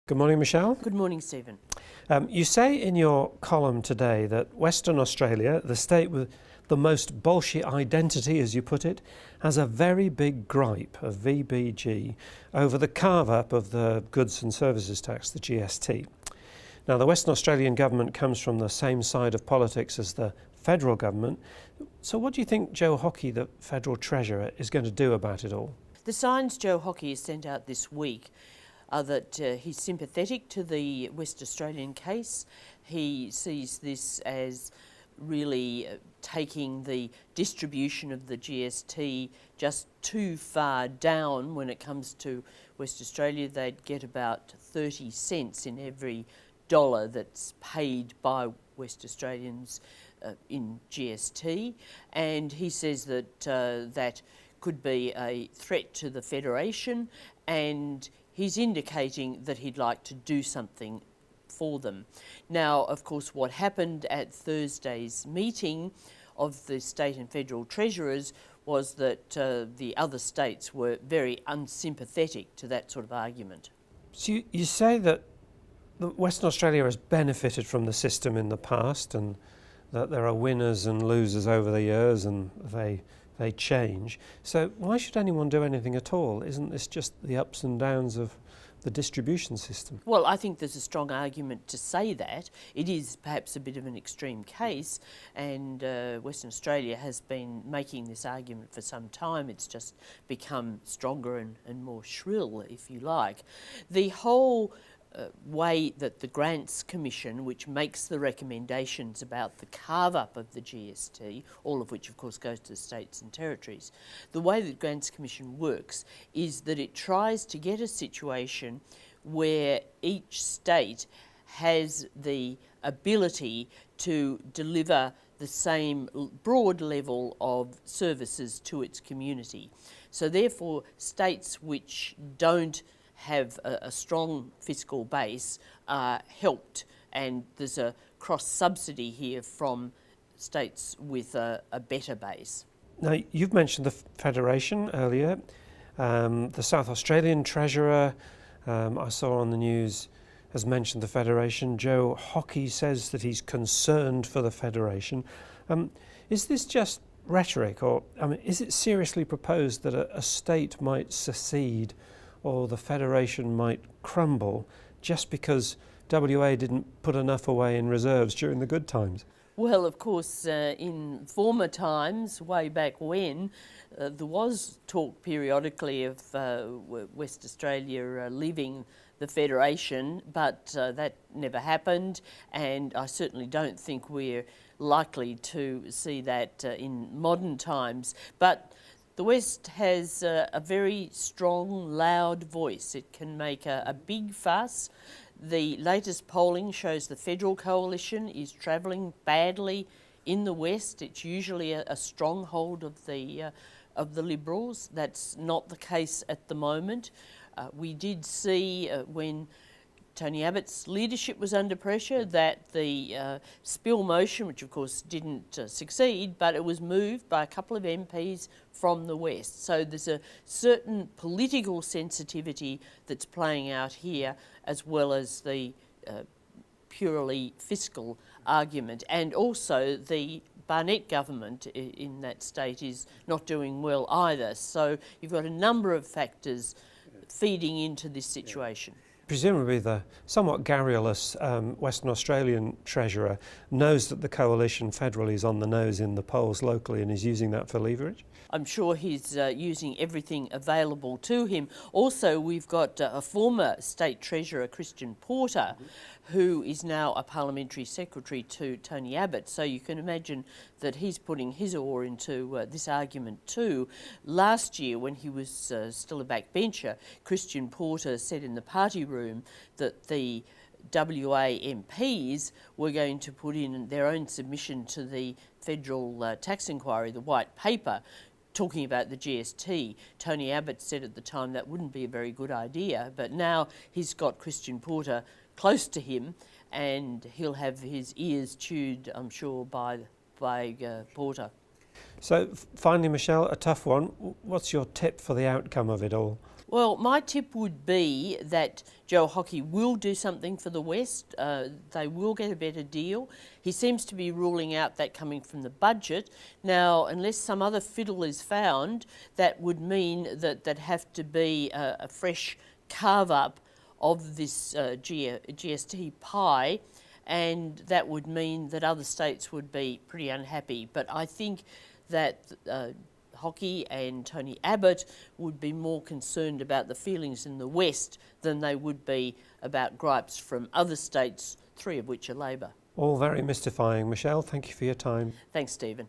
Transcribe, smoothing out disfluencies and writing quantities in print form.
Good morning, Michelle. Good morning, Stephen. You say in your column today that Western Australia, the state with the most bullshit identity, as you put it, has a very big gripe, a VBG, over the carve-up of the goods and services tax, the GST. Now, the Western Australian government comes from the same side of politics as the federal government. So what do you think Joe Hockey, the federal treasurer, is going to do about it all? The signs Joe Hockey has sent out this week are that he's sympathetic to the West Australian case. He sees this as really taking the distribution of the GST just too far down. When it comes to West Australia, they'd get about 30 cents in every dollar that's paid by West Australians in GST, and he says that that could be a threat to the Federation, and he's indicating that he'd like to do something for them. Now, of course, what happened at Thursday's meeting of the state and federal treasurers was that the other states were very unsympathetic to that sort of argument. So you say that Western Australia has benefited from the system in the past, and that there are winners and losers over the years, and they change. So why should anyone do anything at all? Isn't this just the ups and downs of the distribution system? Well, I think there's a strong argument to say that. It is perhaps a bit of an extreme case, and Western Australia has been making this argument for some time. It's just become stronger and more shrill, if you like. The whole way that the Grants Commission, which makes the recommendations about the carve-up of the GST, all of which of course goes to the states and territories, the way that the Grants Commission works is that it tries to get a situation where each state has the ability to deliver the same broad level of services to its community. So therefore, states which don't have a strong fiscal base are helped, and there's a cross-subsidy here from states with a better base. Now, you've mentioned the Federation earlier. The South Australian Treasurer, I saw on the news, has mentioned the Federation. Joe Hockey says that he's concerned for the Federation. Is this just rhetoric, or is it seriously proposed that a state might secede or the Federation might crumble just because WA didn't put enough away in reserves during the good times? Well, of course, in former times, way back when, there was talk periodically of West Australia leaving the Federation, but that never happened, and I certainly don't think we're likely to see that in modern times. But the West has a very strong, loud voice. It can make a big fuss. The latest polling shows the federal coalition is travelling badly in the West. It's usually a stronghold of the Liberals. That's not the case at the moment. We did see when Tony Abbott's leadership was under pressure that the spill motion, which of course didn't succeed, but it was moved by a couple of MPs from the West. So there's a certain political sensitivity that's playing out here, as well as the purely fiscal argument. And also the Barnett government in that state is not doing well either. So you've got a number of factors feeding into this situation. Presumably the somewhat garrulous Western Australian Treasurer knows that the coalition federally is on the nose in the polls locally and is using that for leverage? I'm sure he's using everything available to him. Also, we've got a former State Treasurer, Christian Porter, who is now a parliamentary secretary to Tony Abbott. So you can imagine that he's putting his oar into this argument too. Last year, when he was still a backbencher, Christian Porter said in the party room that the WA MPs were going to put in their own submission to the federal tax inquiry, the white paper, talking about the GST. Tony Abbott said at the time that wouldn't be a very good idea, but now he's got Christian Porter close to him, and he'll have his ears chewed, I'm sure, by Porter. So finally, Michelle, a tough one. What's your tip for the outcome of it all? Well, my tip would be that Joe Hockey will do something for the West. They will get a better deal. He seems to be ruling out that coming from the budget. Now, unless some other fiddle is found, that would mean that there'd have to be a fresh carve-up of this GST pie, and that would mean that other states would be pretty unhappy. But I think that Hockey and Tony Abbott would be more concerned about the feelings in the West than they would be about gripes from other states, 3 of which are Labor. All very mystifying. Michelle, thank you for your time. Thanks, Stephen.